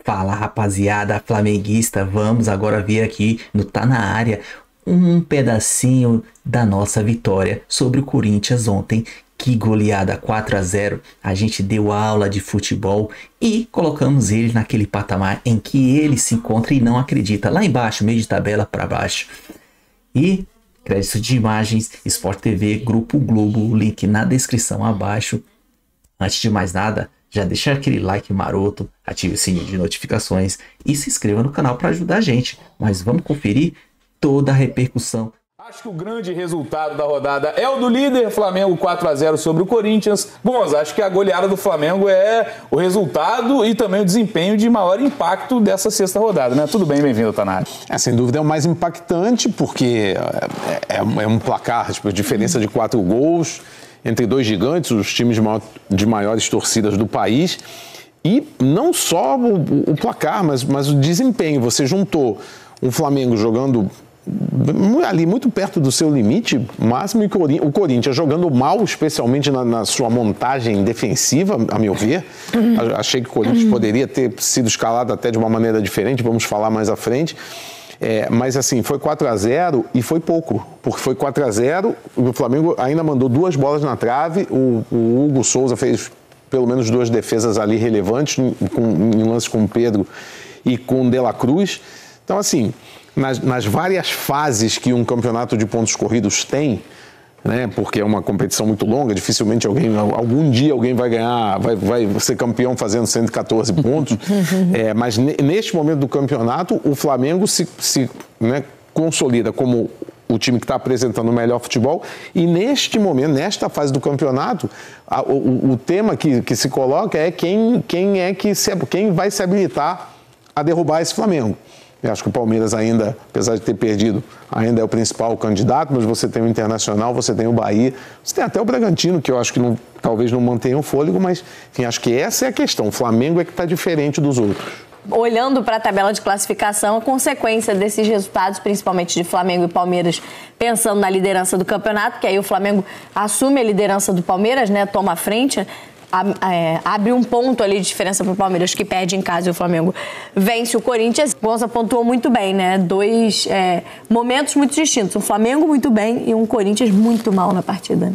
Fala, rapaziada flamenguista, vamos agora ver aqui no Tá Na Área um pedacinho da nossa vitória sobre o Corinthians ontem. Que goleada, 4-0, a gente deu aula de futebol e colocamos ele naquele patamar em que ele se encontra e não acredita, lá embaixo, meio de tabela para baixo. E crédito de imagens, Sport TV, Grupo Globo, link na descrição abaixo. Antes de mais nada, já deixa aquele like maroto, ative o sininho de notificações e se inscreva no canal para ajudar a gente. Mas vamos conferir toda a repercussão. Acho que o grande resultado da rodada é o do líder, Flamengo 4-0 sobre o Corinthians. Bom, acho que a goleada do Flamengo é o resultado e também o desempenho de maior impacto dessa sexta rodada, né? Tudo bem, bem-vindo, Tá Na Área. Sem dúvida é o mais impactante, porque é um placar, tipo, diferença de 4 gols entre dois gigantes, os times de maiores torcidas do país. E não só o placar, mas o desempenho. Você juntou um Flamengo jogando ali muito perto do seu limite máximo, e o Corinthians jogando mal, especialmente na sua montagem defensiva, a meu ver. Achei que o Corinthians poderia ter sido escalado até de uma maneira diferente, vamos falar mais à frente. Mas assim, foi 4-0 e foi pouco, porque foi 4-0, o Flamengo ainda mandou 2 bolas na trave, o Hugo Souza fez pelo menos 2 defesas ali relevantes, em lances com o Pedro e com o De La Cruz. Então assim, nas várias fases que um campeonato de pontos corridos tem, né, porque é uma competição muito longa, dificilmente algum dia alguém vai ganhar, vai ser campeão fazendo 114 pontos, mas neste momento do campeonato, o Flamengo se consolida como o time que está apresentando o melhor futebol, e neste momento, nesta fase do campeonato, o tema que se coloca é quem vai se habilitar a derrubar esse Flamengo. Eu acho que o Palmeiras ainda, apesar de ter perdido, ainda é o principal candidato, mas você tem o Internacional, você tem o Bahia, você tem até o Bragantino, que eu acho que talvez não mantenha o fôlego, mas enfim, acho que essa é a questão. O Flamengo é que está diferente dos outros. Olhando para a tabela de classificação, a consequência desses resultados, principalmente de Flamengo e Palmeiras, pensando na liderança do campeonato, que aí o Flamengo assume a liderança do Palmeiras, né, toma a frente, abre um ponto ali de diferença para o Palmeiras, que perde em casa, e o Flamengo vence o Corinthians. O Gonza pontuou muito bem, né? 2 momentos muito distintos. Um Flamengo muito bem e um Corinthians muito mal na partida.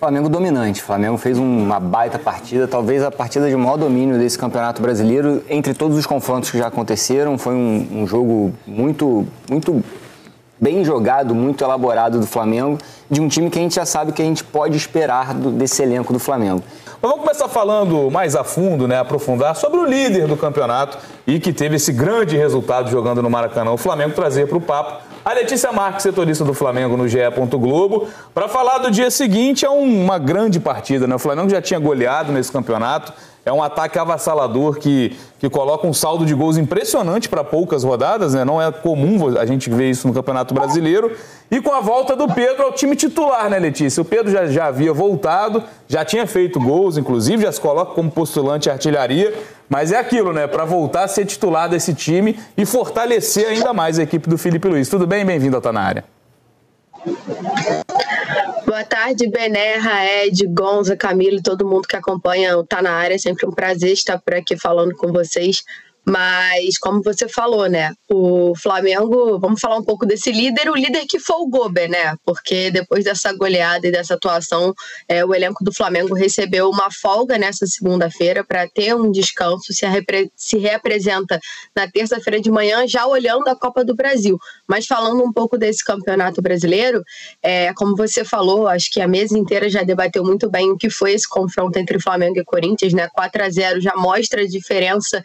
Flamengo dominante. O Flamengo fez uma baita partida, talvez a partida de maior domínio desse Campeonato Brasileiro, entre todos os confrontos que já aconteceram. Foi um jogo muito, muito bem jogado, muito elaborado do Flamengo, de um time que a gente já sabe que a gente pode esperar desse elenco do Flamengo. Mas vamos começar falando mais a fundo, né, aprofundar sobre o líder do campeonato e que teve esse grande resultado jogando no Maracanã, o Flamengo, trazer para o papo a Letícia Marques, setorista do Flamengo no GE. Globo, para falar do dia seguinte. É uma grande partida, né? O Flamengo já tinha goleado nesse campeonato, é um ataque avassalador que coloca um saldo de gols impressionante para poucas rodadas, né? Não é comum a gente ver isso no Campeonato Brasileiro. E com a volta do Pedro ao time titular, né, Letícia? O Pedro já havia voltado, já tinha feito gols, inclusive, já se coloca como postulante à artilharia. Mas é aquilo, né? Para voltar a ser titular desse time e fortalecer ainda mais a equipe do Felipe Luiz. Tudo bem? Bem-vindo ao Tá Na Área. Boa tarde, Bené, Raed, Gonza, Camilo, todo mundo que acompanha o Tá Na Área. É sempre um prazer estar por aqui falando com vocês. Mas, como você falou, né, o Flamengo, vamos falar um pouco desse líder, o líder que folgou, Bené, porque depois dessa goleada e dessa atuação, o elenco do Flamengo recebeu uma folga nessa segunda-feira para ter um descanso, se reapresenta na terça-feira de manhã, já olhando a Copa do Brasil. Mas falando um pouco desse Campeonato Brasileiro, como você falou, acho que a mesa inteira já debateu muito bem o que foi esse confronto entre Flamengo e Corinthians, né, 4-0 já mostra a diferença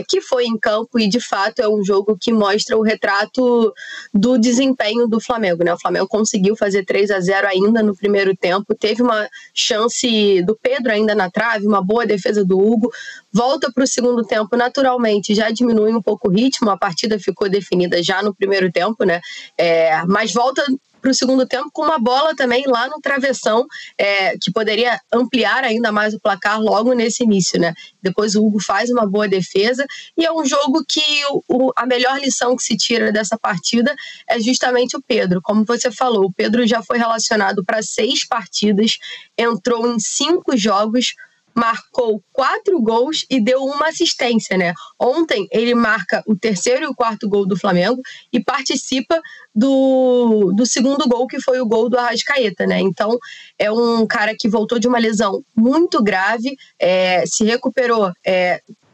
que foi em campo, e de fato é um jogo que mostra o retrato do desempenho do Flamengo, né? O Flamengo conseguiu fazer 3-0 ainda no primeiro tempo, teve uma chance do Pedro ainda na trave, uma boa defesa do Hugo, volta para o segundo tempo naturalmente, já diminui um pouco o ritmo, a partida ficou definida já no primeiro tempo, né? Mas volta para o segundo tempo com uma bola também lá no travessão, que poderia ampliar ainda mais o placar logo nesse início, né? Depois o Hugo faz uma boa defesa, e é um jogo que a melhor lição que se tira dessa partida é justamente o Pedro. Como você falou, o Pedro já foi relacionado para 6 partidas, entrou em 5 jogos, marcou 4 gols e deu uma assistência, né? Ontem ele marca o 3º e o 4º gol do Flamengo e participa do segundo gol, que foi o gol do Arrascaeta, né? Então é um cara que voltou de uma lesão muito grave, se recuperou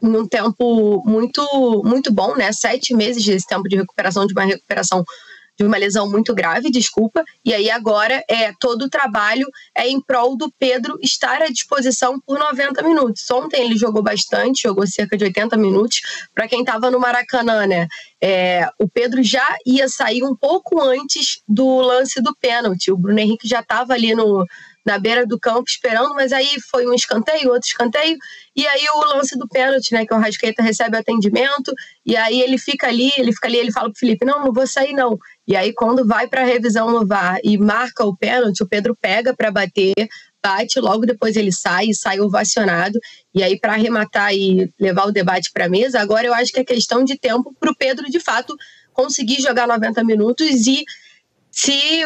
em um tempo muito, muito bom, né? 7 meses desse tempo de recuperação, de uma lesão muito grave, e aí agora todo o trabalho em prol do Pedro estar à disposição por 90 minutos. Ontem ele jogou bastante, jogou cerca de 80 minutos. Para quem estava no Maracanã, né, o Pedro já ia sair um pouco antes do lance do pênalti. O Bruno Henrique já estava ali na beira do campo esperando, mas aí foi um escanteio, outro escanteio, e aí o lance do pênalti, né, que o Arrascaeta recebe o atendimento, e aí ele fica ali, ele fala pro Felipe, não vou sair não. E aí quando vai para a revisão no VAR e marca o pênalti, o Pedro pega para bater, bate, logo depois ele sai ovacionado, e aí para arrematar e levar o debate para a mesa, agora eu acho que é questão de tempo pro Pedro, de fato, conseguir jogar 90 minutos e se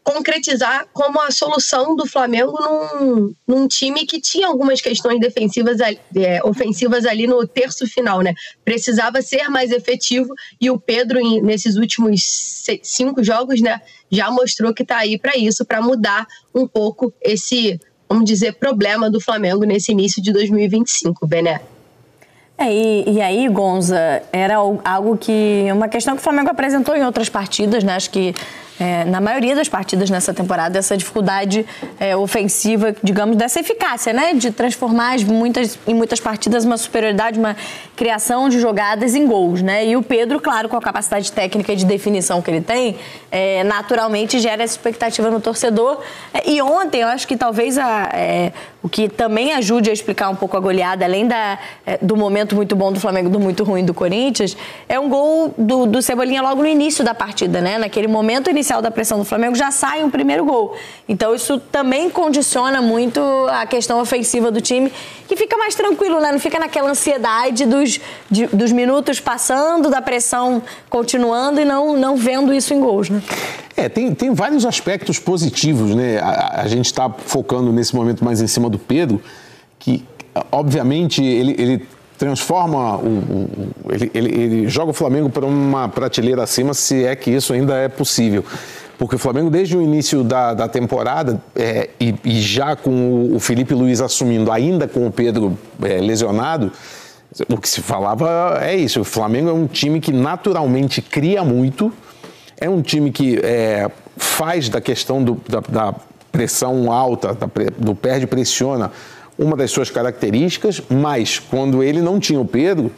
concretizar como a solução do Flamengo num time que tinha algumas questões ofensivas ali no terço final, né? Precisava ser mais efetivo e o Pedro, nesses últimos 5 jogos, né, já mostrou que está aí para isso, para mudar um pouco esse, vamos dizer, problema do Flamengo nesse início de 2025, Bené. E aí, Gonza, era algo que... uma questão que o Flamengo apresentou em outras partidas, né? Acho que na maioria das partidas nessa temporada, essa dificuldade ofensiva, digamos, dessa eficácia, né? De transformar em muitas partidas uma superioridade, uma criação de jogadas em gols, né? E o Pedro, claro, com a capacidade técnica de definição que ele tem, naturalmente gera essa expectativa no torcedor. E ontem, eu acho que talvez o que também ajude a explicar um pouco a goleada, além do momento muito bom do Flamengo, do muito ruim do Corinthians, é um gol do Cebolinha logo no início da partida, né? Naquele momento inicial da pressão do Flamengo, já sai um primeiro gol. Então isso também condiciona muito a questão ofensiva do time, que fica mais tranquilo, né? Não fica naquela ansiedade dos minutos passando, da pressão continuando e não vendo isso em gols, né? Tem vários aspectos positivos, né? A gente está focando nesse momento mais em cima do Pedro, que obviamente ele transforma, ele joga o Flamengo para uma prateleira acima, se é que isso ainda é possível. Porque o Flamengo, desde o início da temporada, e já com o Felipe Luiz assumindo, ainda com o Pedro lesionado, o que se falava é isso, o Flamengo é um time que naturalmente cria muito, é um time que faz da questão da pressão alta, do perde-pressiona, uma das suas características, mas quando ele não tinha o Pedro,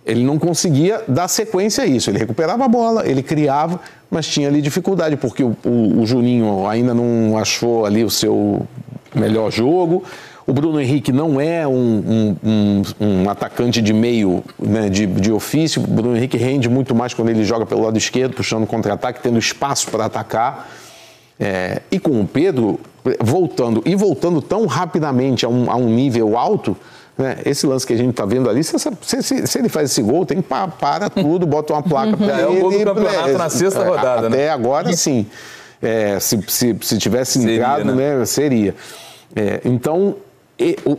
ele não conseguia dar sequência a isso. Ele recuperava a bola, ele criava, mas tinha ali dificuldade, porque o Juninho ainda não achou ali o seu melhor jogo. O Bruno Henrique não é um atacante de meio, né, de ofício. O Bruno Henrique rende muito mais quando ele joga pelo lado esquerdo, puxando contra-ataque, tendo espaço para atacar. E com o Pedro voltando tão rapidamente a um nível alto, né, esse lance que a gente está vendo ali, se ele faz esse gol, tem que para tudo, bota uma placa para ele. É o gol do campeonato na 6ª rodada, né? Até agora, sim. Se tivesse entrado, né, seria. Então,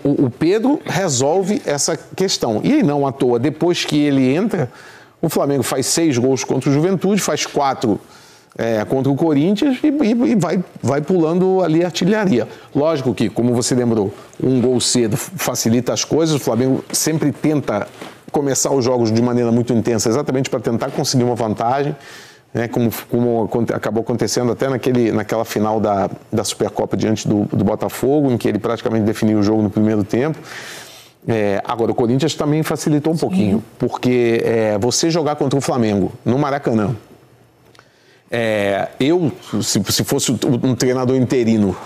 o Pedro resolve essa questão. E não à toa, depois que ele entra, o Flamengo faz 6 gols contra o Juventude, faz 4 contra o Corinthians e vai pulando ali a artilharia. Lógico que, como você lembrou, um gol cedo facilita as coisas. O Flamengo sempre tenta começar os jogos de maneira muito intensa, exatamente para tentar conseguir uma vantagem, né, como acabou acontecendo até naquela final da Supercopa diante do Botafogo, em que ele praticamente definiu o jogo no primeiro tempo. Agora, o Corinthians também facilitou um pouquinho, porque você jogar contra o Flamengo no Maracanã, se fosse um treinador interino,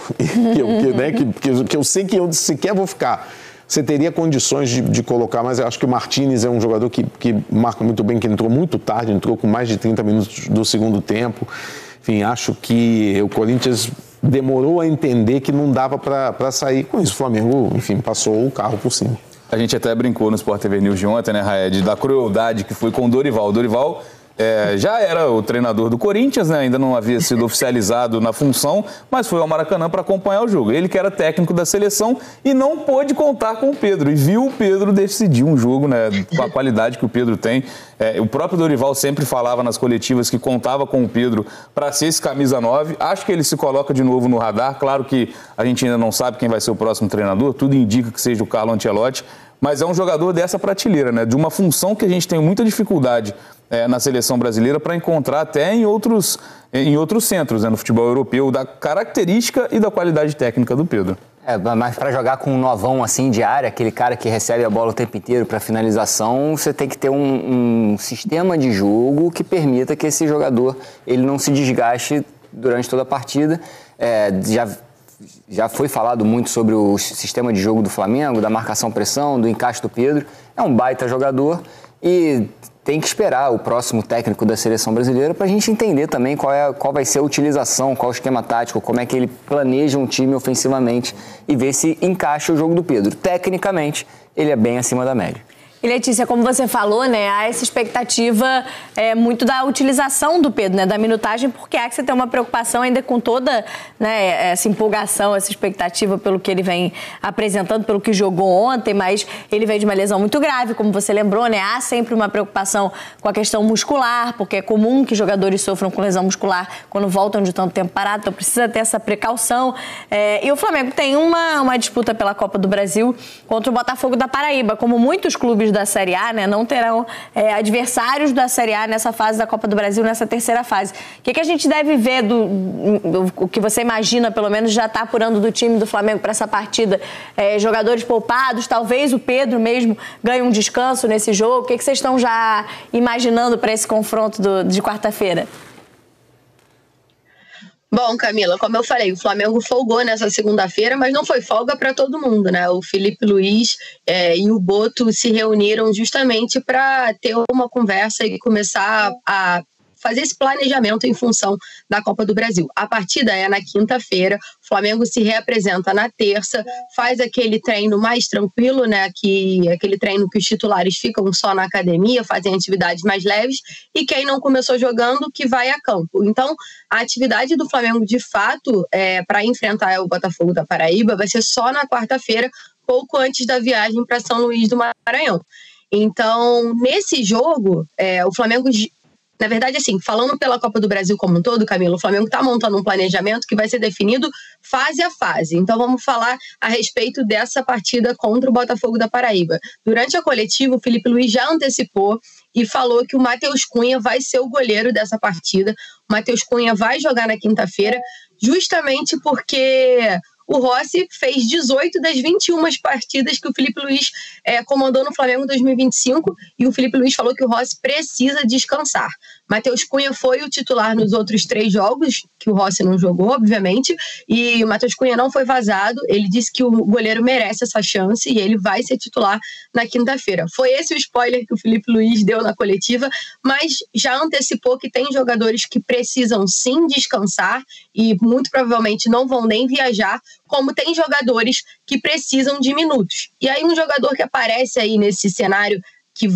que eu sei que eu sequer vou ficar, você teria condições de colocar, mas eu acho que o Martínez é um jogador que marca muito bem, que entrou muito tarde, entrou com mais de 30 minutos do segundo tempo. Enfim, acho que o Corinthians demorou a entender que não dava para sair com isso. O Flamengo, enfim, passou o carro por cima. A gente até brincou no Sport TV News de ontem, né, Raed, da crueldade que foi com o Dorival. O Dorival já era o treinador do Corinthians, né? Ainda não havia sido oficializado na função, mas foi ao Maracanã para acompanhar o jogo. Ele que era técnico da seleção e não pôde contar com o Pedro. E viu o Pedro decidir um jogo, né? Com a qualidade que o Pedro tem. O próprio Dorival sempre falava nas coletivas que contava com o Pedro para ser esse camisa 9. Acho que ele se coloca de novo no radar. Claro que a gente ainda não sabe quem vai ser o próximo treinador. Tudo indica que seja o Carlo Ancelotti. Mas é um jogador dessa prateleira, né? De uma função que a gente tem muita dificuldade na seleção brasileira para encontrar até em outros centros, né? No futebol europeu, da característica e da qualidade técnica do Pedro. Mas para jogar com um novão assim de área, aquele cara que recebe a bola o tempo inteiro para finalização, você tem que ter um sistema de jogo que permita que esse jogador ele não se desgaste durante toda a partida. Já foi falado muito sobre o sistema de jogo do Flamengo, da marcação-pressão, do encaixe do Pedro. É um baita jogador e tem que esperar o próximo técnico da seleção brasileira para a gente entender também qual vai ser a utilização, qual o esquema tático, como é que ele planeja um time ofensivamente e ver se encaixa o jogo do Pedro. Tecnicamente, ele é bem acima da média. E Letícia, como você falou, né, há essa expectativa muito da utilização do Pedro, né, da minutagem, porque há que você ter uma preocupação ainda com toda, né, essa empolgação, essa expectativa pelo que ele vem apresentando, pelo que jogou ontem, mas ele veio de uma lesão muito grave, como você lembrou, né, há sempre uma preocupação com a questão muscular, porque é comum que jogadores sofram com lesão muscular quando voltam de tanto tempo parado, então precisa ter essa precaução. E o Flamengo tem uma disputa pela Copa do Brasil contra o Botafogo da Paraíba, como muitos clubes da Série A, né, não terão adversários da Série A nessa fase da Copa do Brasil, nessa terceira fase. O que a gente deve ver o que você imagina, pelo menos, já está apurando do time do Flamengo para essa partida? Jogadores poupados, talvez o Pedro mesmo ganhe um descanso nesse jogo. O que vocês estão já imaginando para esse confronto de quarta-feira? Bom, Camila, como eu falei, o Flamengo folgou nessa segunda-feira, mas não foi folga para todo mundo, né? O Felipe Luiz e o Boto se reuniram justamente para ter uma conversa e começar a fazer esse planejamento em função da Copa do Brasil. A partida é na quinta-feira, o Flamengo se reapresenta na terça, faz aquele treino mais tranquilo, né? Aquele treino que os titulares ficam só na academia, fazem atividades mais leves, e quem não começou jogando, que vai a campo. Então, a atividade do Flamengo, de fato, para enfrentar o Botafogo da Paraíba, vai ser só na quarta-feira, pouco antes da viagem para São Luís do Maranhão. Então, nesse jogo, o Flamengo... Na verdade, assim, falando pela Copa do Brasil como um todo, Camilo, o Flamengo está montando um planejamento que vai ser definido fase a fase. Então, vamos falar a respeito dessa partida contra o Botafogo da Paraíba. Durante a coletiva, o Felipe Luiz já antecipou e falou que o Matheus Cunha vai ser o goleiro dessa partida. O Matheus Cunha vai jogar na quinta-feira, justamente porque o Rossi fez 18 das 21 partidas que o Felipe Luiz comandou no Flamengo em 2025, e o Felipe Luiz falou que o Rossi precisa descansar. Matheus Cunha foi o titular nos outros 3 jogos, que o Rossi não jogou, obviamente, e o Matheus Cunha não foi vazado. Ele disse que o goleiro merece essa chance e ele vai ser titular na quinta-feira. Foi esse o spoiler que o Felipe Luiz deu na coletiva, mas já antecipou que tem jogadores que precisam sim descansar e muito provavelmente não vão nem viajar, como tem jogadores que precisam de minutos. E aí um jogador que aparece aí nesse cenário que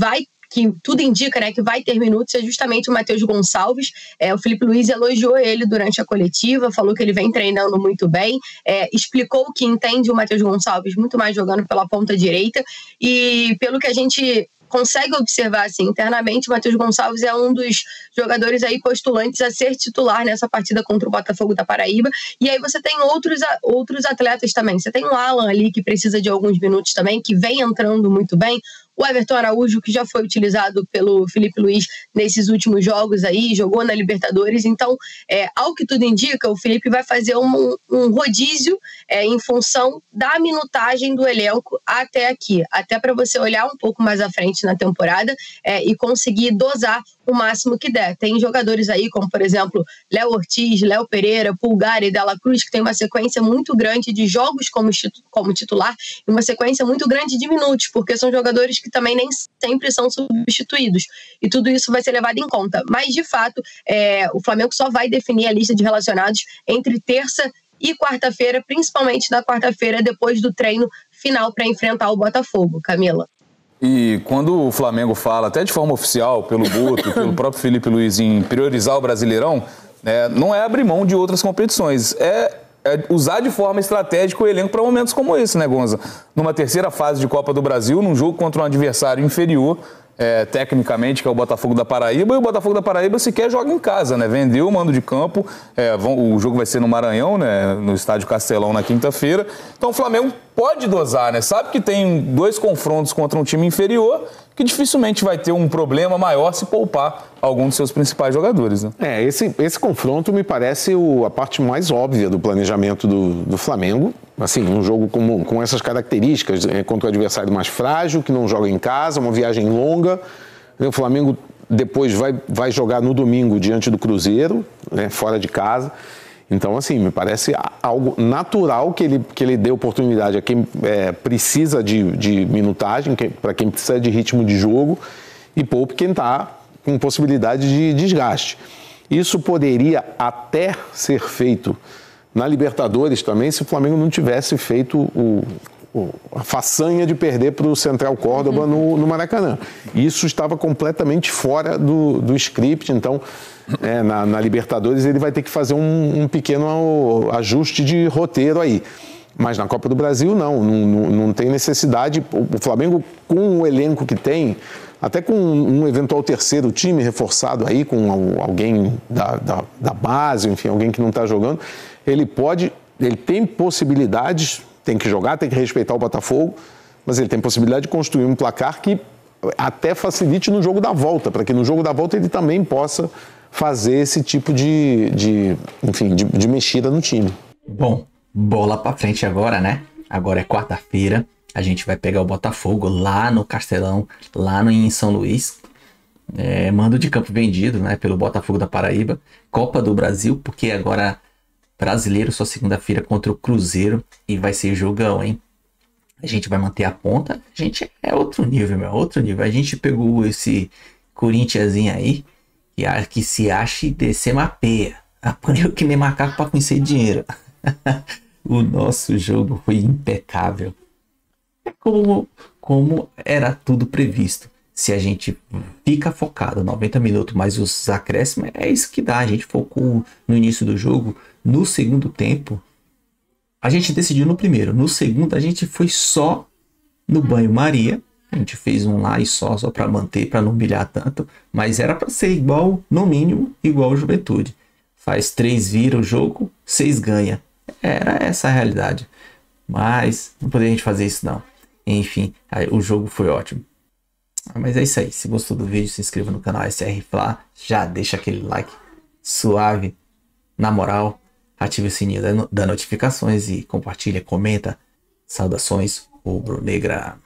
tudo indica, né, que vai ter minutos, é justamente o Matheus Gonçalves. O Felipe Luiz elogiou ele durante a coletiva, falou que ele vem treinando muito bem, explicou que entende o Matheus Gonçalves muito mais jogando pela ponta direita, e pelo que a gente consegue observar assim, internamente, o Matheus Gonçalves é um dos jogadores aí postulantes a ser titular nessa partida contra o Botafogo da Paraíba. E aí você tem outros atletas também. Você tem o Alan ali, que precisa de alguns minutos também, que vem entrando muito bem. O Everton Araújo, que já foi utilizado pelo Felipe Luiz nesses últimos jogos aí, jogou na Libertadores. Então, ao que tudo indica, o Felipe vai fazer um rodízio em função da minutagem do elenco até aqui. Até para você olhar um pouco mais à frente na temporada e conseguir dosar o máximo que der. Tem jogadores aí, como por exemplo, Léo Ortiz, Léo Pereira, Pulgar e Dela Cruz, que tem uma sequência muito grande de jogos como titular e uma sequência muito grande de minutos, porque são jogadores que também nem sempre são substituídos. E tudo isso vai ser levado em conta. Mas, de fato, o Flamengo só vai definir a lista de relacionados entre terça e quarta-feira, principalmente na quarta-feira, depois do treino final para enfrentar o Botafogo. Camila. E quando o Flamengo fala, até de forma oficial, pelo Boto, pelo próprio Felipe Luiz, em priorizar o Brasileirão, não é abrir mão de outras competições, é usar de forma estratégica o elenco para momentos como esse, né, Gonza? Numa terceira fase de Copa do Brasil, num jogo contra um adversário inferior, tecnicamente, que é o Botafogo da Paraíba, e o Botafogo da Paraíba sequer joga em casa, né? Vendeu o mando de campo, o jogo vai ser no Maranhão, né? No estádio Castelão na quinta-feira. Então o Flamengo pode dosar, né? Sabe que tem 2 confrontos contra um time inferior, que dificilmente vai ter um problema maior se poupar algum dos seus principais jogadores, né? Esse confronto me parece a parte mais óbvia do planejamento do Flamengo. Assim, um jogo com essas características, contra o adversário mais frágil, que não joga em casa, uma viagem longa. O Flamengo depois vai jogar no domingo diante do Cruzeiro, né, fora de casa. Então, assim, me parece algo natural que ele dê oportunidade a quem precisa de minutagem, para quem precisa de ritmo de jogo, e poupe quem está com possibilidade de desgaste. Isso poderia até ser feito na Libertadores também, se o Flamengo não tivesse feito a façanha de perder para o Central Córdoba no Maracanã. Isso estava completamente fora do script, então na Libertadores ele vai ter que fazer um pequeno ajuste de roteiro aí. Mas na Copa do Brasil não tem necessidade. O Flamengo, com o elenco que tem, até com um eventual terceiro time reforçado aí, com alguém da base, enfim, alguém que não está jogando, ele tem possibilidades, tem que jogar, tem que respeitar o Botafogo, mas ele tem possibilidade de construir um placar que até facilite no jogo da volta, para que no jogo da volta ele também possa fazer esse tipo de mexida no time. Bom, bola pra frente agora, né? Agora é quarta-feira, a gente vai pegar o Botafogo lá no Castelão, lá em São Luís. Mando de campo vendido, né, pelo Botafogo da Paraíba. Copa do Brasil, porque agora Brasileiro só segunda-feira contra o Cruzeiro e vai ser jogão, hein? A gente vai manter a ponta, a gente é outro nível, meu, outro nível. A gente pegou esse Corinthianzinho aí, que se acha descer mapeia. Apanhou que nem macaco pra conhecer dinheiro. O nosso jogo foi impecável. É como era tudo previsto. Se a gente fica focado 90 minutos, mais os acréscimos, é isso que dá. A gente focou no início do jogo. No segundo tempo, a gente decidiu no primeiro. No segundo, a gente foi só no banho-maria. A gente fez um lá e só para manter, para não humilhar tanto. Mas era para ser igual, no mínimo, igual a Juventude. Faz 3 vira o jogo, 6 ganha. Era essa a realidade. Mas não poderia a gente fazer isso não. Enfim, o jogo foi ótimo. Mas é isso aí. Se gostou do vídeo, se inscreva no canal SR Fla. Já deixa aquele like suave. Na moral, ative o sininho das notificações e compartilha, comenta. Saudações rubro-negra.